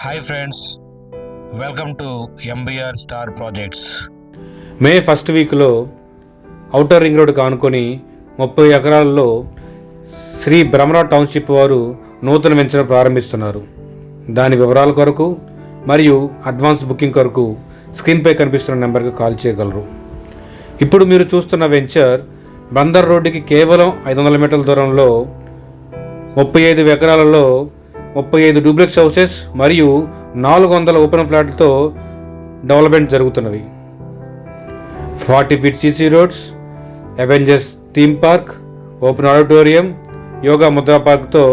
Hi friends, welcome to MBR star projects. May first వీక్లో outer ring రోడ్డుకు ఆనుకొని 30 ఎకరాల్లో శ్రీ భ్రమరా టౌన్షిప్ వారు నూతన వెంచర్ ప్రారంభిస్తున్నారు. దాని వివరాల కొరకు మరియు అడ్వాన్స్ బుకింగ్ కొరకు స్క్రీన్పై కనిపిస్తున్న నెంబర్కి కాల్ చేయగలరు. ఇప్పుడు మీరు చూస్తున్న వెంచర్ బందర్ రోడ్డుకి కేవలం 500 మీటర్ల దూరంలో 35 ఎకరాలలో 35 డూప్లెక్స్ హౌసెస్ మరియు 400 ఓపెన్ ఫ్లాట్లతో డెవలప్మెంట్ జరుగుతున్నవి. 40 feet CC roads, Avengers theme park, open auditorium, yoga mudra పార్క్తో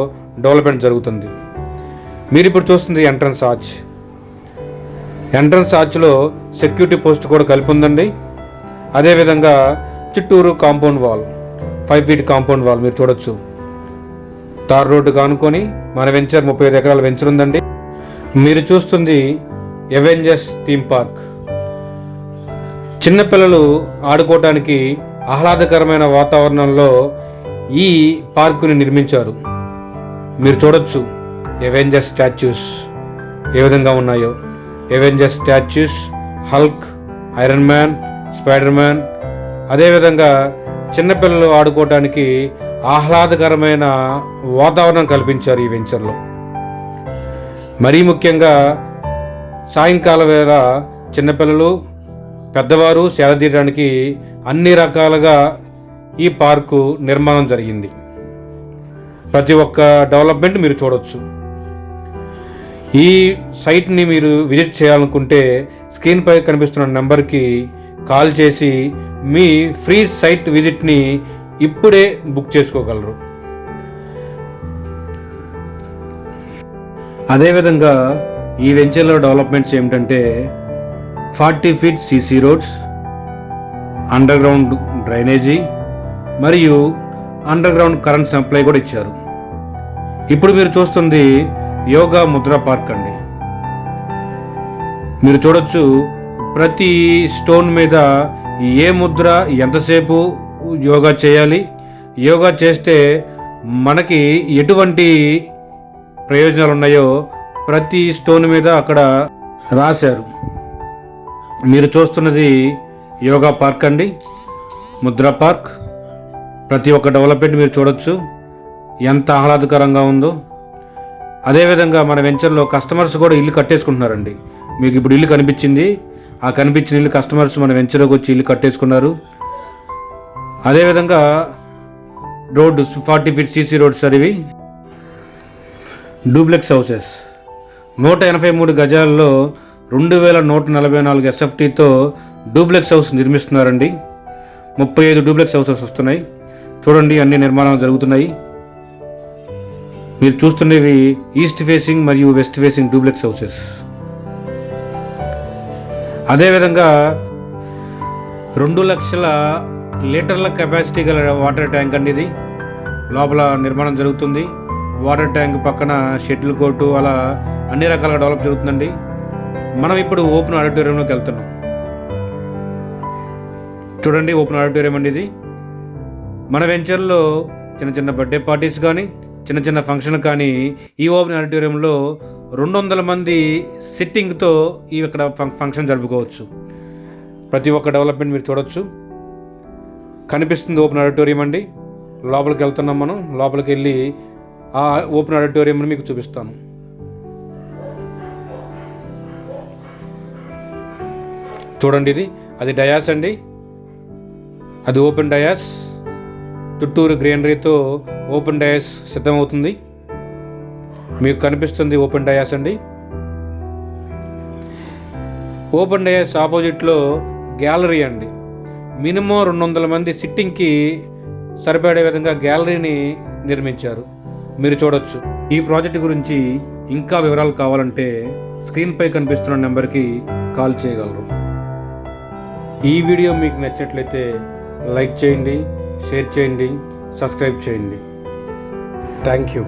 డెవలప్మెంట్ జరుగుతుంది. మీరు ఇప్పుడు చూస్తుంది ఎంట్రన్స్ ఆర్చ్. ఎంట్రన్స్ ఆర్చ్లో సెక్యూరిటీ పోస్ట్ కూడా కలిపి ఉందండి. అదేవిధంగా చుట్టూరు compound wall, 5 feet compound wall మీరు చూడొచ్చు. తార్ రోడ్డు కానుకొని మన వెంచర్ 35 ఎకరాల వెంచర్ ఉందండి. మీరు చూస్తుంది అవెంజర్స్ థీమ్ పార్క్. చిన్నపిల్లలు ఆడుకోవటానికి ఆహ్లాదకరమైన వాతావరణంలో ఈ పార్కుని నిర్మించారు. మీరు చూడొచ్చు అవెంజర్స్ స్టాచ్యూస్ ఏ విధంగా ఉన్నాయో. Avengers statues, Hulk, iron man, spider man. అదేవిధంగా చిన్నపిల్లలు ఆడుకోవటానికి ఆహ్లాదకరమైన వాతావరణం కల్పించారు ఈ వెంచర్లో. మరీ ముఖ్యంగా సాయంకాల వేళ చిన్నపిల్లలు, పెద్దవారు సేద తీయడానికి అన్ని రకాలుగా ఈ పార్కు నిర్మాణం జరిగింది. ప్రతి ఒక్క డెవలప్మెంట్ మీరు చూడవచ్చు. ఈ సైట్ని మీరు విజిట్ చేయాలనుకుంటే స్క్రీన్పై కనిపిస్తున్న నెంబర్కి కాల్ చేసి మీ ఫ్రీ సైట్ విజిట్ని ఇప్పుడే బుక్ చేసుకోగలరు. అదేవిధంగా ఈ వెంచర్లో డెవలప్మెంట్స్ ఏమిటంటే 40 feet CC roads, under ground drainage మరియు అండర్ గ్రౌండ్ కరెంట్ సప్లై కూడా ఇచ్చారు. ఇప్పుడు మీరు చూస్తుంది యోగా ముద్రా పార్క్ అండి. మీరు చూడొచ్చు ప్రతి స్టోన్ మీద ఏ ముద్ర ఎంతసేపు యోగా చేయాలి, యోగా చేస్తే మనకి ఎటువంటి ప్రయోజనాలు ఉన్నాయో ప్రతి స్టోన్ మీద అక్కడ రాశారు. మీరు చూస్తున్నది యోగా పార్క్ అండి, ముద్రా పార్క్. ప్రతి ఒక్క డెవలప్మెంట్ మీరు చూడొచ్చు ఎంత ఆహ్లాదకరంగా ఉందో. అదేవిధంగా మన వెంచర్లో కస్టమర్స్ కూడా ఇల్లు కట్టేసుకుంటున్నారండి. మీకు ఇప్పుడు ఇల్లు కనిపించింది, ఆ కనిపించిన ఇల్లు కస్టమర్స్ మన వెంచర్లోకి వచ్చి ఇల్లు కట్టేసుకున్నారు. అదేవిధంగా రోడ్డు 40 ఫీట్ సీసీ రోడ్స్ ఇవి. డూప్లెక్స్ హౌసెస్ 183 గజాల్లో 2144 ఎస్ఎఫ్టీతో డూప్లెక్స్ హౌస్ నిర్మిస్తున్నారండి. 35 డూప్లెక్స్ హౌసెస్ వస్తున్నాయి. చూడండి అన్ని నిర్మాణాలు జరుగుతున్నాయి. మీరు చూస్తున్నవి ఈస్ట్ ఫేసింగ్ మరియు వెస్ట్ ఫేసింగ్ డూప్లెక్స్ హౌసెస్. అదేవిధంగా 2 లక్షల లీటర్ల కెపాసిటీ గల వాటర్ ట్యాంక్ అండి ఇది. లోపల నిర్మాణం జరుగుతుంది. వాటర్ ట్యాంక్ పక్కన షటిల్ కోర్టు, అలా అన్ని రకాలుగా డెవలప్ జరుగుతుందండి. మనం ఇప్పుడు ఓపెన్ ఆడిటోరియంలోకి వెళ్తున్నాం. చూడండి ఓపెన్ ఆడిటోరియం అండి ఇది. మన వెంచర్లో చిన్న చిన్న బర్త్డే పార్టీస్ కానీ, చిన్న చిన్న ఫంక్షన్ కానీ ఈ ఓపెన్ ఆడిటోరియంలో 200 మంది సిట్టింగ్తో ఇక్కడ ఫంక్షన్ జరుపుకోవచ్చు. ప్రతి ఒక్క డెవలప్మెంట్ మీరు చూడొచ్చు. కనిపిస్తుంది ఓపెన్ ఆడిటోరియం అండి. లోపలికి వెళ్తున్నాం మనం. లోపలికి వెళ్ళి ఆ ఓపెన్ ఆడిటోరియంని మీకు చూపిస్తాను. చూడండి ఇది అది డయాస్ అండి. అది ఓపెన్ డయాస్. చుట్టూరు గ్రీనరీతో ఓపెన్ డయాస్ సిద్ధమవుతుంది. మీకు కనిపిస్తుంది ఓపెన్ డయాస్ అండి. ఓపెన్ డయాస్ ఆపోజిట్లో గ్యాలరీ అండి. మినిమం 200 మంది సిట్టింగ్కి సరిపడే విధంగా గ్యాలరీని నిర్మించారు. మీరు చూడొచ్చు. ఈ ప్రాజెక్ట్ గురించి ఇంకా వివరాలు కావాలంటే స్క్రీన్పై కనిపిస్తున్న నెంబర్కి కాల్ చేయగలరు. ఈ వీడియో మీకు నచ్చినట్లయితే లైక్ చేయండి, షేర్ చేయండి, సబ్స్క్రైబ్ చేయండి. Thank you.